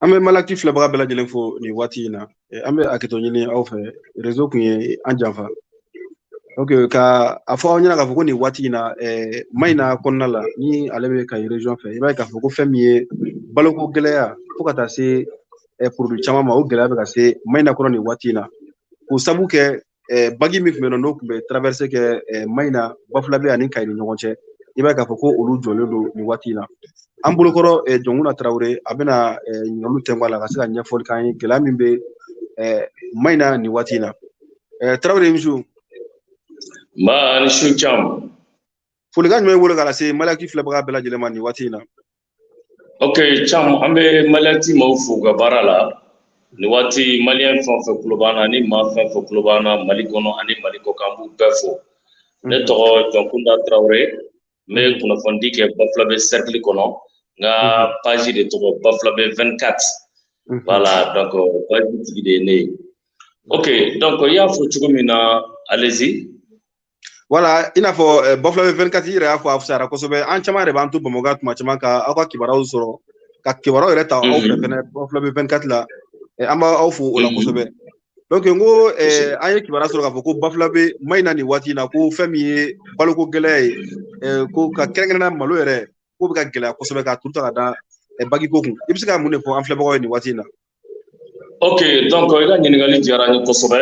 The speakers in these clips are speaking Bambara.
An bɛ Malaki filɛbaga bɛɛ lajɛlen fo nin waati in na. An bɛ hakɛto ɲini aw fɛ réseau kun ye an janfa. Donc ka a fɔ aw ɲɛna k'a fɔ ko nin waati in na Mayina kɔnɔna la ni ale bɛ Kayi région fɛ i b'a ye k'a fɔ ko fɛn min ye baloko gɛlɛya fo ka taa se produit caman ma o gɛlɛya bɛ ka se Mayina kɔnɔ nin waati in na. K'o sabu kɛ bagi min tun bɛ yen nɔ n'o tun bɛ traversé kɛ Mayina Bafulabe ani Kayi ni ɲɔgɔn cɛ i b'a ye k'a fɔ ko olu jɔlen don nin waati in na. An bolokɔrɔ Jɔnkuna Tarawele a bɛna ɲininkaliw tɛnku a la ka se ka ɲɛfɔli k'an ye gɛlɛya min bɛ Mayina nin waati in na. Tarawele Misu. Nba ni su caman. Folikan jumɛn wele ka lase Malaki filɛbaga bɛɛ lajɛlen ma nin waati in na. Ok Cam an bɛ Maliyɛn maaw fo ka baara la nin waati Maliyɛn fɛn o fɛn tulo b'an na ani maa fɛn o fɛn tulo b'an na Mali kɔnɔ ani Mali kɔkan an b'u bɛɛ fo. Ne tɔgɔ Jɔnkuna Tarawele n bɛ kunnafoni kɛ Bafulabe cercle kɔnɔ n ka page de tɔgɔ Bafulabe 24 voilà donc page tigi de ye ne ye. Ok donc i y'a fɔ cogo min na allez-y. Voilà i n'a fɔ Bafulabe 24 i yɛrɛ y'a fɔ a fisayara kosɛbɛ an caman yɛrɛ b'an to Bamakɔ tuma caman ka aw ka kibaruyaw sɔrɔ ka kibaruyaw yɛrɛ ta aw fɛ fɛnɛ Bafulabe 24 la an b'aw fo o la kosɛbɛ. Donc n ko an ye kibaruya sɔrɔ k'a fɔ ko Bafulabe Mayina nin waati in na ko fɛn min ye baloko gɛlɛya ye ko ka kɛrɛnkɛrɛnnenya malo yɛrɛ k'o bɛ ka gɛlɛya kosɛbɛ ka turu ta ka da bagiko kun i bɛ se ka mun de fɔ an filɛbagaw ye nin waati in na. Ok donc i ka ɲininkali diyara n ye kosɛbɛ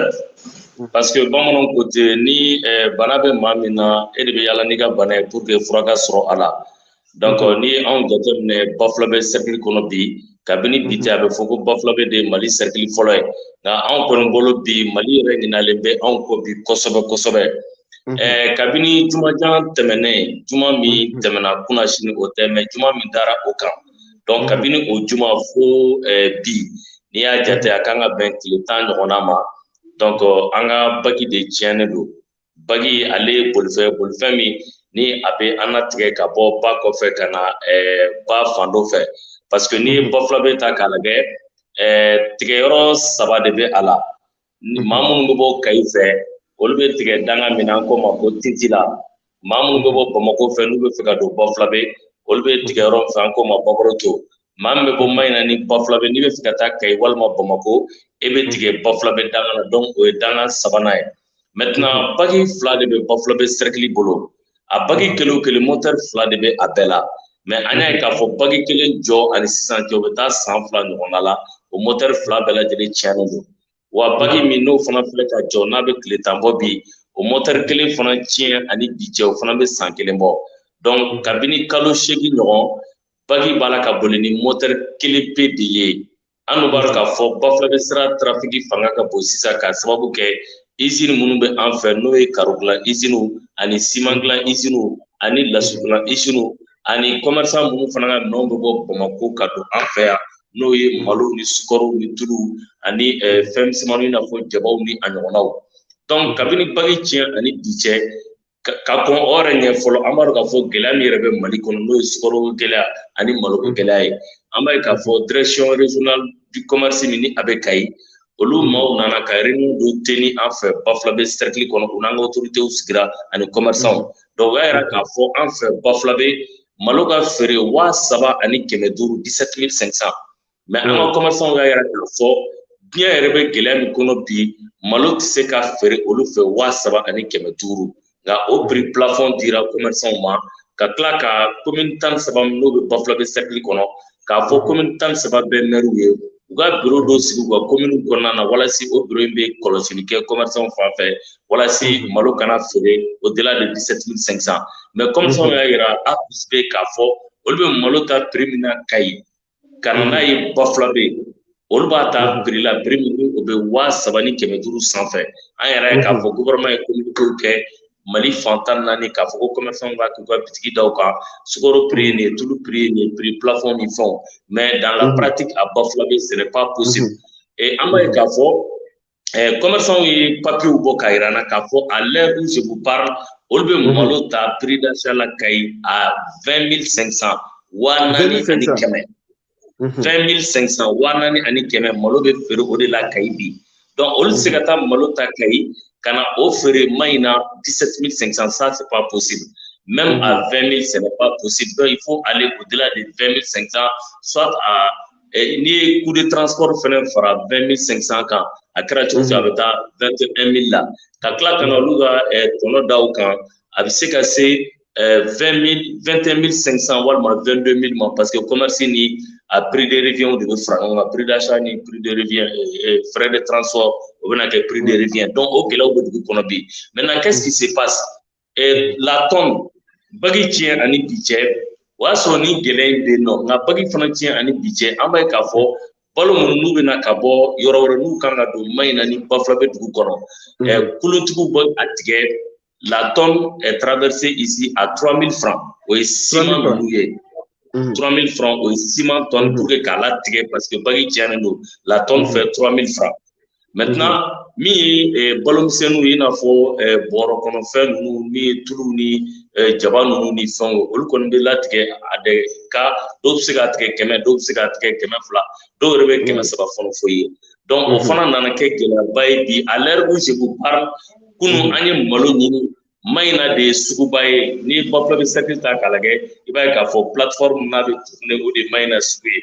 parce que bamananw ko ten ni bana bɛ maa min na e de bɛ yaala n'i ka bana ye pour que fura ka sɔrɔ a la donc ni ye anw jateminɛ Bafulabe cercle kɔnɔ bi kabini bi tɛ a bɛ fɔ ko Bafulabe de ye Mali cercle fɔlɔ ye nka anw kɔni bolo bi Mali yɛrɛ ɲinalen bɛ anw kɔ bi kosɛbɛ kosɛbɛ. Kabini jumajan tɛmɛnen juma min tɛmɛna kunna sini o tɛ mais juma min dara o kan donc kabini o juma fo bi n'i y'a jate a kan ka bɛn tile 10 ɲɔgɔnna ma donc an ka bagi de tiɲɛnen don bagi ale ye bolifɛn min ni a bɛ an latigɛ ka bɔ ba kɔfɛ ka na ba fan dɔ fɛ parce que n'i ye Bafulabe ta k'a lajɛ tigɛyɔrɔ 3 de bɛ a la maa minnu bɛ bɔ Kayi fɛ olu bɛ tigɛ danga min na an ko ma ko Tintila maa minnu bɛ bɔ Bamako fɛ n'u bɛ fɛ ka don Bafulabe olu bɛ tigɛyɔrɔ min fɛ an ko ma Bakɔrɔto maa min bɛ bɔ Mayina ni Bafulabe n'i bɛ fɛ ka taa Kayi walima Bamako e bɛ tigɛ Bafulabe danga na donc o ye danga 3nan ye maintenant bagi 2 de bɛ Bafulabe cercle bolo a bagi kelen o kelen moteur 2 de bɛ a bɛɛ la mais an y'a ye k'a fɔ bagi kelen jɔ ani sisan cɛ o bɛ taa san 2 ɲɔgɔnna la o moteur 2 bɛɛ lajɛlen tiɲɛnen don wa bagi min n'o fana filɛ ka jɔ n'a bɛ tile 10 bɔ bi o moteur kelen fana tiɲɛ ani bi cɛ o fana bɛ san 1 bɔ donc kabini kalo 8 ɲɔgɔn bagi b'a la ka boli ni moteur kelen pe de ye an dun b'a dɔn k'a fɔ Bafulabe sira trafic fanga ka bon sisan ka sababu kɛ usine minnu bɛ an fɛ n'o ye karo dilan usine ani ciment dilan usine ani lasu dilan usine ani commerçant minnu fana ka minɛnw bɛ bɔ Bamako ka don an fɛ yan n'o ye malo ni sukaro ni tulu ani fɛn misɛnmaninw i n'a fɔ jabaw ni a ɲɔgɔnnaw donc kabini bagi tiɲɛ ani bi cɛ ka kɔn o yɛrɛ ɲɛ fɔlɔ an b'a dɔn k'a fɔ gɛlɛya min yɛrɛ bɛ Mali kɔnɔ n'o ye sukaro gɛlɛya ani malo gɛlɛya ye an b'a ye k'a fɔ direction régionale du commerce min ni a bɛ Kayi olu maaw nana ka réunion dɔ tenir an fɛ Bafulabe cercle kɔnɔ u n'an ka autorités sigira ani commerçants donc o y'a yira k'a fɔ an fɛ Bafulabe malo ka feere 3500 17500 mais an ka commerçants y'a yira k'a fɔ diɲɛ yɛrɛ bɛ gɛlɛya min kɔnɔ bi malo tɛ se ka feere olu fɛ 3500 nka o prix plafond dira commerçants ma ka tila ka commune 13 n'o bɛ Bafulabe cercle kɔnɔ k'a fɔ commune 13 bɛɛ maire ye u ka bureau dɔ sigi u ka commune kɔnɔna na walasa o bureau in bɛ kɔlɔsili kɛ commerçants fan fɛ walasa malo kana feere au delà de 17500 mais commerçants y'a yira a plus b k'a fɔ olu bɛ malo ta prix min na Kayi ka na n'a ye Bafulabe olu b'a ta prix la prix min o bɛ 3500 sanfɛ an yɛrɛ ye k'a fɔ gouvernement ye communiqué kɛ Mali fantan naani k'a fɔ ko commerçants b'a k'u ka bitigi daw kan sukaro prix ni tulu prix ni prix plafond ni fɛnw mais dans la pratique à Bafulabe ce n'est pas possible et an b'a ye k'a fɔ commerçants ye papier bɔ k'a yira na k'a fɔ à l'heure où je vous parle olu bɛ malo ta prix d'achat la Kayi à 20500 4000 ani kɛmɛ 20500 4000 ani kɛmɛ malo bɛ feere o de la Kayi bi donc olu tɛ se ka taa malo ta Kayi kana o feere Mayina 17500 ça c'est pas possible même à 20000 ce n'est pas possible donc il faut aller au-delà de 20500 soit à ni coût de transport fera 20 500 kan a kɛra cogo cogo a bɛ taa 21 000 la ka tila ka na olu ka tɔnɔ da o kan a bɛ se ka se 21 500 walima 22 000 ma parce que commerce ni a prix de revient de bɛ fara ɲɔgɔn kan prix d'achat ni prix de revient frais de transport o bɛna kɛ prix de revient donc o gɛlɛyaw bɛ dugu kɔnɔ bi maintenant qu'est-ce qui se passe la tonne bagi tiɲɛ ani bi cɛ o y'a sɔrɔ ni gɛlɛya in bɛ yen nɔ nka bagi fana tiɲɛ ani bi cɛ an b'a ye k'a fɔ balo minnu n'u bɛna ka bɔ yɔrɔ wɛrɛ n'u kan ka don Mayina ni Bafulabe dugu kɔnɔ kolontigiw bɛ a tigɛ la tonne est traversée ici à 3 000 francs o ye ciment ninnu ye 3 000 francs o ye ciment tonne pour que k'a latigɛ parce que bagi tiɲɛnen don la tonne fait 3 000 francs maintenant min ye balomisɛnninw ye i n'a fɔ bɔrɔ kɔnɔ fɛn ninnu min ye tulu ni jaba ninnu ni fɛnw olu kɔni bɛ latigɛ a de ka dɔw bɛ se k'a tigɛ 100 dɔw bɛ se k'a tigɛ 200 dɔw yɛrɛ bɛ 300 fɔlɔ fɔ ye donc o fana nana kɛ gɛlɛyaba ye bi à l'heure où je vous parle kunun an ye malo ɲini Mayina de ye suguba ye ni Bafulabe cercle ta k'a lajɛ i b'a ye k'a fɔ plateforme n'a bɛ tourner o de ye Mayina sugu ye.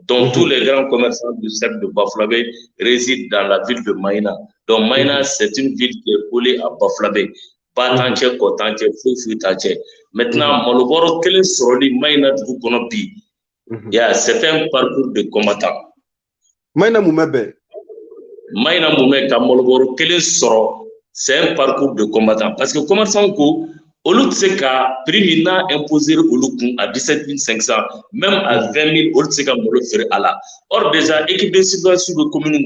Donc, tous les grands commerçants du cercle de Bafulabe résident dans la ville de Mayina. Donc, Mayina, c'est une ville qui est collée à Bafulabe. Batanche, Kotanche, Fufutanche. Maintenant, Maloboro, quel est sur le Mayina du Konopi? Il y a certains parcours de combattants. Mayina Moumebe. Mayina Moumebe, Maloboro, quel est sur c'est un parcours de combattants. Parce que commerçant, au lieu de ce cas, prix n'a imposé au Lukun à 17 500, même à 20 000, au lieu de ce cas, à la. Or, déjà, équipe de situation de commune,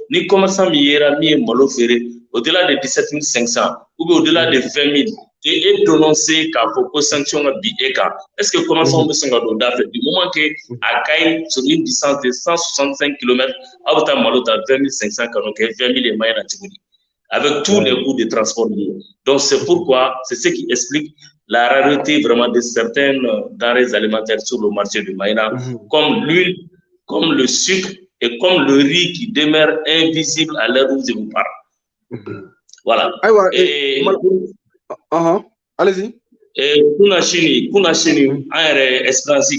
ni commerçant m'ira mi malo ferré, au-delà de 17 500, ou au-delà de 20 000, et prononcé qu'à propos sanction à Bieka. Est-ce que commerçant me semble d'affaire du moment que à Kaï, sur une distance de 165 km, à votre malo à 20 500, quand on fait 20 000 et moyens à Tchiboudi, avec tous les coûts de transport liés. Donc, c'est pourquoi, c'est ce qui explique la rareté vraiment de certaines denrées alimentaires sur le marché du Mayina, comme l'huile, comme le sucre et comme le riz qui demeure invisible à l'heure où je vous parle. Voilà. Allez-y. Et kuna chini, un espérance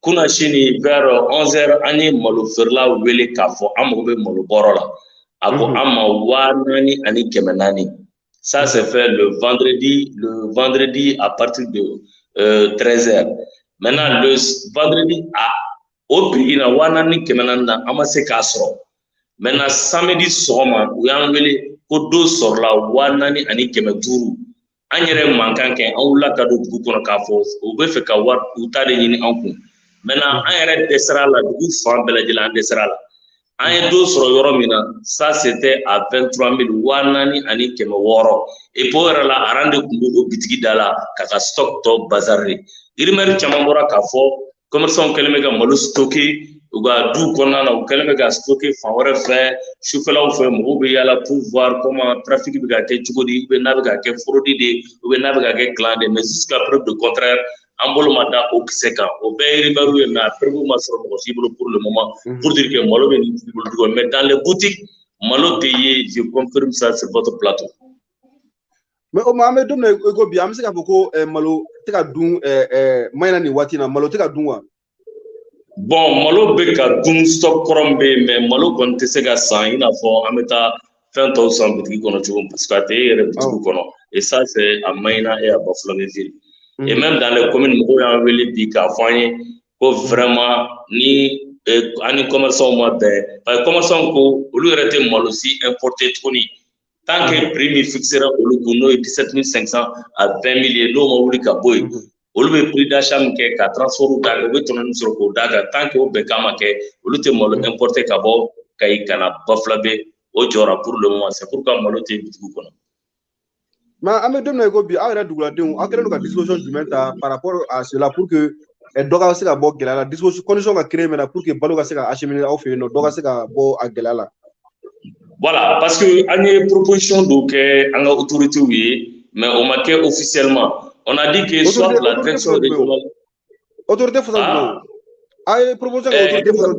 kuna chini vers 11h, année malo ferla wele kafo amobe malo borola. Ako ama wanani ani kemenani. Ça c'est fait le vendredi à partir de 13h. Maintenant le vendredi au prix na wanani kemenani na amase kasro. Maintenant samedi soma uyangwele ko do sorla wanani ani kemeturu. Anyere mankan ke awla kado dugu kono ka fo o be fe ka war utade nyini anku. Maintenant anyere desra la dugu fan belajila desra la. Un dos sur Yoromina, ça c'était à 23 000 wanani ani keme woro. Et pour la rendre au bitigi dala, kaka stock to bazarri. Irimer chamambora kafo, commerçant kelemega malu stocké, uga du konana ou kelemega stocké, favore fait, choufela ou fait moubi yala pour voir comment trafic biga ke chugodi, ube nabiga ke frodi de, ube nabiga ke clan de, mais jusqu'à preuve de contraire, Ambolo manda au Kiseka, au Béribaru et na prévu possible pour le moment, pour dire que Malo est possible. Mais dans les boutiques, Malo payé, je confirme ça sur votre plateau. Mais au moment où on a bien, c'est que Malo, tu as dû, Mayina ni Watina, Malo, tu as dû. Bon, Malo beka dû stock korombe, mais Malo quand tu sais que ça, il a fait ameta 20,000 boutiques qu'on a joué parce que tu es boutiques et ça c'est à Mayina et à Bafulabe ville. Et même dans les communes où il y a un bika ko vraiment ni ani commerçant moi ben parce que commerçant ko olu était mal aussi importé toni tant que prix fixera olu kuno 17 500 à 20 000 no ma wuli ka boy olu be prix d'achat ke ka transport daga be tonon sur ko daga tant que o be kama ke olu te mal importé ka bo kay kana Bafulabe o jora pour le moment c'est pourquoi malo te bitu kono. Mais à me donner go bi a dougladin a créé une disposition du par rapport à cela pour que doga se ka bo gelala disposition condition ka créer maintenant pour que balo ka se ka acheminer au fait no doga se ka bo a gelala. Voilà parce que une proposition donc en autorité oui mais on marqué officiellement on a dit que soit la direction régionale autorité faut ça a proposition autorité faut ça.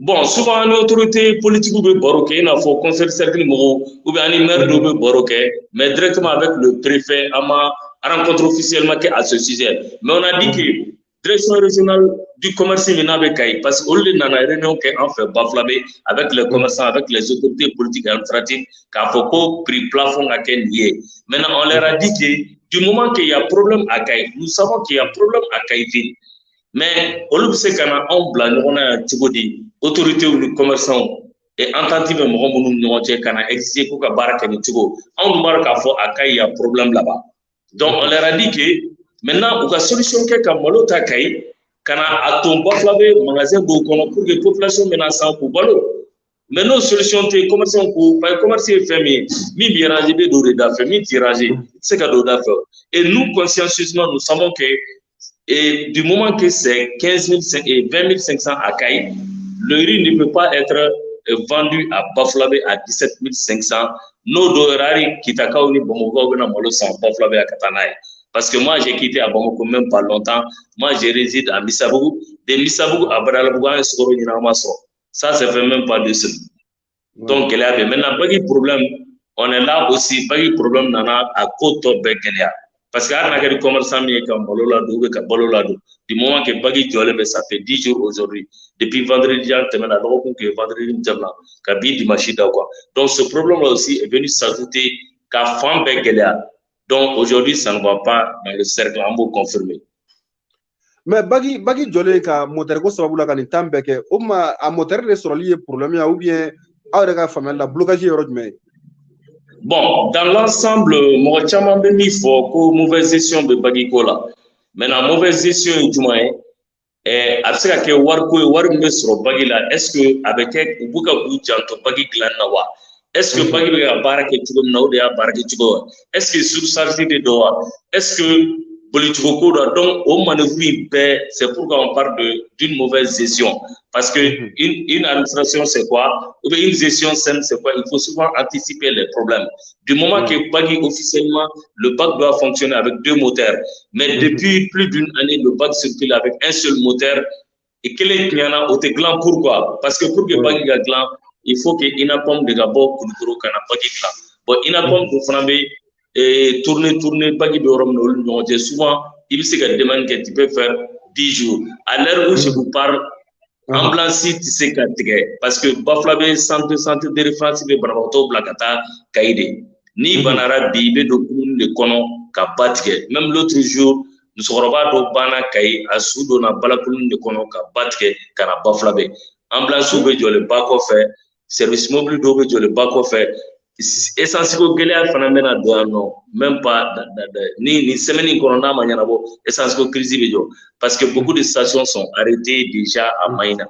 Bon, souvent, une autorité politique ou baroque, il faut conseil cercle ou bien un maire de baroque, mais directement avec le préfet, à rencontre officiellement à ce sujet. Mais on a dit que direction régionale du commerce avec Kaï, parce qu'on a une réunion qui en fait Baflabé avec les commerçants, avec les autorités politiques et administratives, qu'a fait prix plafond à quel lié. Maintenant, on leur a dit que du moment qu'il y a problème à Kaï, nous savons qu'il y a problème à Kaï. Mais au lieu de ce qu'on a en blanc, on a dit autorité ou commerçants et entente de nous qu'on a exigé pour que Barak et Tigo, on nous marque à fond à Kaï, il y a problème là-bas. Donc, on leur a dit que maintenant, la solution qui est comme Malota Kaï, quand on a ton Baflabé, magasin pour que les populations menaçantes pour Balo. Mais nos solutions, c'est commerçants pour commercer fermé, mi biragé de d'affaires, mi tiragé, c'est cadeau d'affaires. Et nous, consciencieusement, nous savons que et du moment que c'est 15 000 et 20 500 à Kaï, le riz ne peut pas être vendu à Baflabé à 17 500. Nos dorari qui t'a kaouni Bomogo na Molo sans Baflabé à Katanaï. Parce que moi, j'ai quitté à Bamako même pas longtemps. Moi, je réside à Missabougou. De Missabougou à Badalabouga et Soro Niramaso. Ça, ça fait même pas 2 semaines. Donc, il y a maintenant pas de problème. On est là aussi, pas de problème à Koto Bekelia. Parce qu'il y a des commerçants qui sont du moment que Bagui Djolebe, ça fait 10 jours aujourd'hui. Depuis vendredi, vendredi, donc ce problème-là aussi est venu s'ajouter qu'à Fan Bekelia. Donc aujourd'hui, ça ne va pas dans le cercle en mot confirmé. Mais Bagui Djolebe, ka moteur ko sababula ka ni tambeke, o ma a moteur de sur lié problème ou bien a famille la blocage est. Bon, dans l'ensemble, moi, j'ai mis fort pour mauvaise gestion de Bagui Kola. Maintenant, mauvaise gestion du moins, après que Warko sur Bagui là, est-ce que avec Ubuka Boujanto Bagui Glanawa, est-ce que Bagui a barré Tugo Naudea barré Tugo, est-ce que sur Sarti de Doha, est-ce que Politico donc au manœuvre, c'est pourquoi on parle d'une mauvaise gestion. Parce que une administration, c'est quoi? Ou bien une gestion saine, c'est quoi? Il faut souvent anticiper les problèmes. Du moment que Bagui, officiellement, le bac doit fonctionner avec 2 moteurs. Mais depuis plus d'une année, le bac circule avec un seul moteur. Et quel est le au gland? Pourquoi? Parce que pour que Bagui ait gland, il faut qu'il y ait une pomme de gabo pour le Bagui gland. Bon, il y a une pomme de flamber. Et tourner, Bagui de Rome, souvent, il sait que demande que tu peux faire 10 jours. À l'heure où je vous parle, en blanc, si tu sais parce que Baflabé, centre de référence, il Bravato, Blakata, Kaïde. Ni Banara, Bibe, de Kono, Kabatke. Même l'autre jour, nous serons pas de Bana Kaï, à Soudo, na Balakoun de Kono, Kabatke, Kana Baflabé. En blanc, soube, le bac fait, service mobile d'où le bac fait. Essentiellement, même pas ni semaine corona essentiellement crise parce que beaucoup de stations sont arrêtées déjà à Maïna.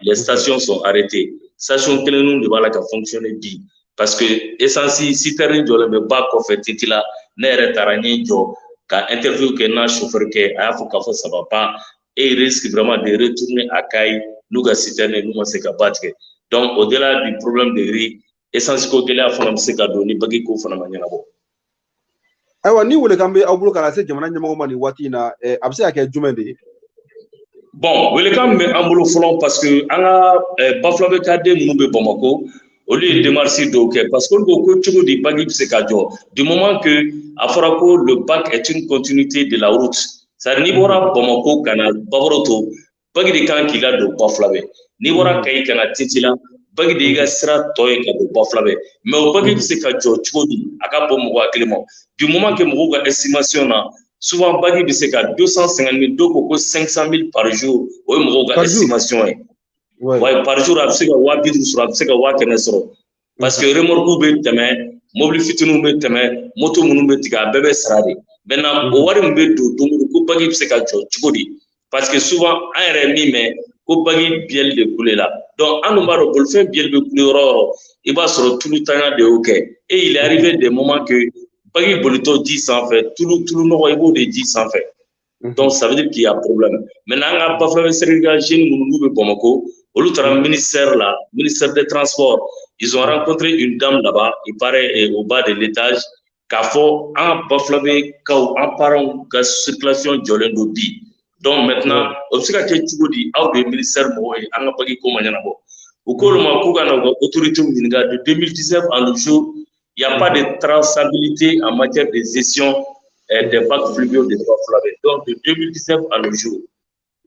Les stations sont arrêtées. Station que nous devons la fonctionner dit parce que essentiellement si terrain de le bas qu'on fait titila n'est tarani jo qu'à interview que n'a chauffeur que à faut qu'à ça va pas et il risque vraiment de retourner à Kaï nous gars citernes nous c'est qu'à battre. Donc au-delà du problème de riz essentiellement que la femme se ka doni Bagui ko fana manyana bo aywa ni wole kambe awbulo kala se jamana nyamo mani watina abse ake jumende bon wole kambe ambulo folon parce que anga Baflabé kade mumbe Bamako au lieu de marcher donc parce que ko tugo di Bagui se ka jo du moment que Afarako le bac est une continuité de la route ça ni bora Bamako kana Baboroto Bagui de kan qu'il a de Baflabé ni bora kay kana titila Bagui de ga sera toy ka do Baflabé mais au Bagui se ka jo chodi aka bo mo akilimo du moment que mo ga estimation na souvent Bagui de se ka 250 000 doko 500 000 par jour o mo ga estimation ouais par jour a se ka wa bidu sura se ka wa kenesro parce que remorque be teme mobile fitinu be teme moto munu be tiga bebe sarade maintenant o wari be do ko Bagui se ka jo chodi parce que souvent un remi mais ko Bagui biel de couler là donc en numero pour faire biel de couler il va sur tout le temps de OK et il est arrivé des moments que Bagui bolito 10 en fait tout le nord il de 10 en fait donc ça veut dire qu'il y a problème maintenant on a pas fait Sénégal jeune nous be Bamako au ministère là ministère des transports ils ont rencontré une dame là-bas il paraît au bas de l'étage qu'a faut en Baflabé quand en parlant de circulation jolendo bi. Donc maintenant, obsika ke tugodi aw de ministère mo e anga Bagui ko manyana bo. Ukoloma ko kana autorité minga de 2019 à nos jours, il y a pas de traçabilité en matière de gestion des bacs fluviaux de Baflabé. Donc de 2019 à nos jours,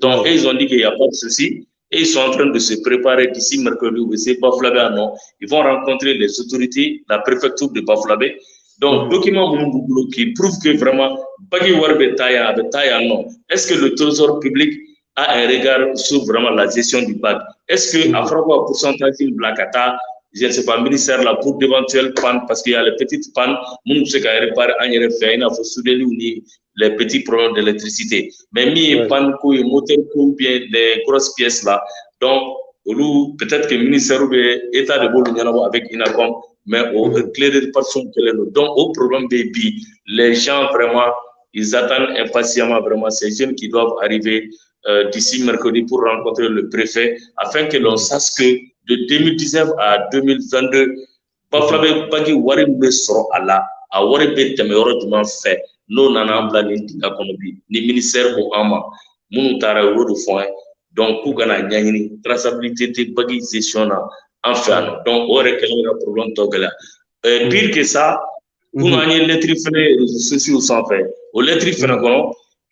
Donc, ils ont dit qu'il n'y a pas de souci. Et ils sont en train de se préparer d'ici mercredi ou c'est Bafoulabé, non. Ils vont rencontrer les autorités, la préfecture de Bafoulabé. Donc, document qui prouve que vraiment, Bagi Warbe Taya, non. Est-ce que le trésor public a un regard sur vraiment la gestion du bac? Est-ce que, à propos pourcentage de Blacata, je ne sais pas, ministère là pour d'éventuelles pannes, parce qu'il y a les petites pannes, nous sommes réparer un fait, il faut souder les petits problèmes d'électricité. Mais mi panne les moteurs ou bien les grosses pièces là, donc peut-être que le ministère ou l'État de Bologna avec Inacom, mais au éclairé de personnes donc au problème baby, les gens vraiment ils attendent impatiemment vraiment ces jeunes qui doivent arriver d'ici mercredi pour rencontrer le préfet afin que l'on sache que de 2019 à 2022, Bafoulabé Bagi Warimbe sera à la, à Warimbe Temeoro du fait, non en planning à Konobi, ni ministère au Ama, Mounutara ou de foin, donc Kougana Nyani, traçabilité de Bagi gestion en fait, donc on réclame un problème Togala. Pire que ça, pour gagner les réseaux sociaux sans fait, au lettre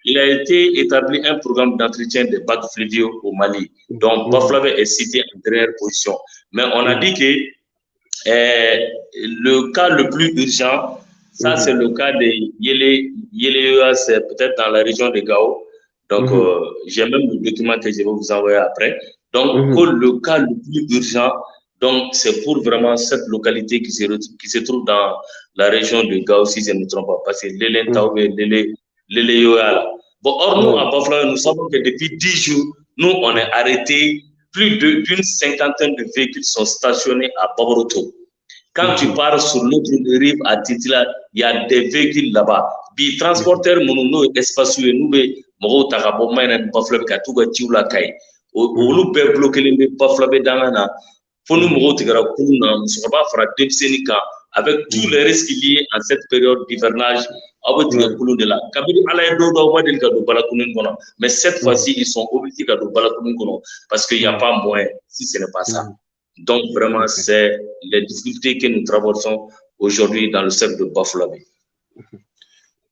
il a été établi un programme d'entretien des bacs fluviaux au Mali. Donc, Bafoulabé est cité en dernière position. Mais on a dit que le cas le plus urgent, ça c'est le cas de Yéléa, c'est peut-être dans la région de Gao. Donc, j'ai même le document que je vais vous envoyer après. Donc, le cas le plus urgent, donc c'est pour vraiment cette localité qui se trouve dans la région de Gao, si je ne me trompe pas, parce que Bon, or, nous, à Bafoulabé, nous savons que depuis 10 jours, nous, on est arrêté. Plus d'une cinquantaine de véhicules sont stationnés à Baboroto. Quand tu pars sur l'autre rive à Titila, il y a des véhicules là-bas. Bi transporteurs, nous, espace nous, Moro Takabo, Maïna, Bafoulabé, Katouga, Tioula, Kai. Nous, bloquer les Bafoulabé dans la. Faut nous, Moro Tigara, Kouna, nous ne sommes pas faire deux Sénica avec tous les risques liés à cette période d'hivernage. Mais cette fois-ci, ils sont obligés de parce qu'il n'y a pas moyen si ce n'est pas ça. Donc, vraiment, c'est les difficultés que nous traversons aujourd'hui dans le secteur de Bafoulabé.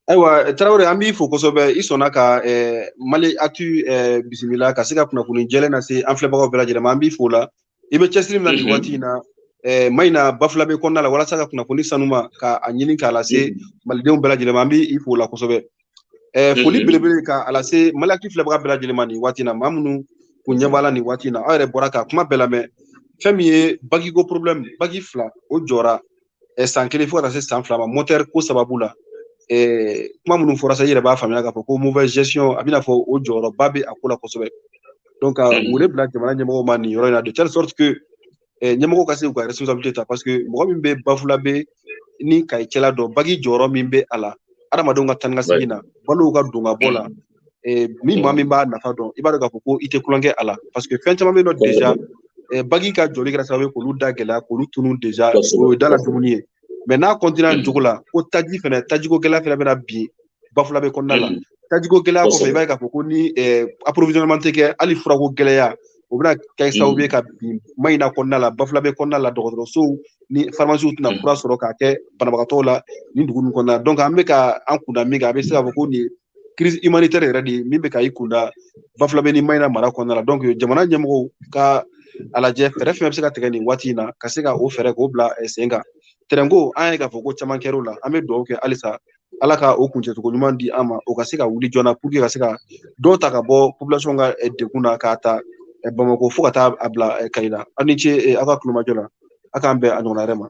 Aïwa, Traoré, Ambi, faut qu'on soit ils sont là, Mali Actu, Bismillah, Kasika, Punakuni, Jelena, c'est un flébard de la Jelena, Ambi, faut là. Il me chestrim dans le Watina. Maina Bafoulabé konna la wala saka kuna koni sanuma ka anyini ka lase malidenw bɛɛ lajɛlen ma an b'i fo la kosɛbɛ foli belebele ka alase malaki filɛbaga bɛɛ lajɛlen ma nin waati in na maa minnu kun ɲɛ b'a la nin waati in na aw yɛrɛ bɔra ka kuma bɛɛ lamɛn fɛn min ye bagi ko problème bagi fila o jɔra san kelen fo ka taa se san fila ma moteur ko sababu la kuma minnu fɔra sa i yɛrɛ b'a faamuya k'a fɔ ko mauvaise gestion a bɛna fɔ o jɔyɔrɔba bɛ a ko la kosɛbɛ donc wele bila jamana ɲɛmɔgɔw ma nin yɔrɔ in na de telle sorte que ɲɛmɔgɔ ka se k'u ka responsabilité ta parce que mɔgɔ min bɛ Bafoulabé ni Kayi cɛla dɔn bagi jɔyɔrɔ min bɛ a la adamadenw ka taa ni ka segin na balow ka don ka bɔ la min maa min b'a nafa dɔn i b'a dɔn k'a fɔ ko i tɛ kulonkɛ a la parce que fɛn caman bɛ yen nɔ déjà bagi ka jɔli kɛra sababu ye k'olu da gɛlɛya k'olu tunu déjà o ye da la dumuni ye mais n'a continué nin cogo la ko taji fɛnɛ tajiko gɛlɛya fɛnɛ bɛna bin Bafoulabé kɔnɔna la tajiko gɛlɛya kɔfɛ i b'a ye k'a fɔ ko ni approvisionnement tɛ kɛ hali furako gɛlɛya o bɛna kɛ sababu ye ka bin Maïna kɔnɔna la Bafoulabé kɔnɔna la dɔgɔtɔrɔsow ni pharmacies tɛna fura sɔrɔ k'a kɛ banabagatɔw la ni dugu ninnu kɔnɔna la donc an bɛ ka an kunda min kan a bɛ se k'a fɔ ko nin ye crise humanitaire yɛrɛ de ye min bɛ ka i kunda Bafoulabé ni Maïna mara kɔnɔna la donc jamana ɲɛmɔgɔw ka a lajɛ fɛɛrɛ fɛn bɛ se ka tigɛ nin waati in na ka se ka o fɛɛrɛ k'o bila sen kan tɛrɛnko an ye k'a fɔ ko caman kɛr'o la an bɛ dugawu kɛ halisa Ala ka o kuncɛcogo ɲuman di an ma o ka se ka wuli joona pour que ka se ka dɔ ta ka bɔ population ka degun na k'a ta Bamako fo ka taa a bila Kayila aw ni ce aw ka kulomajɔ la aw k'an bɛn a ɲɔgɔnna wɛrɛ ma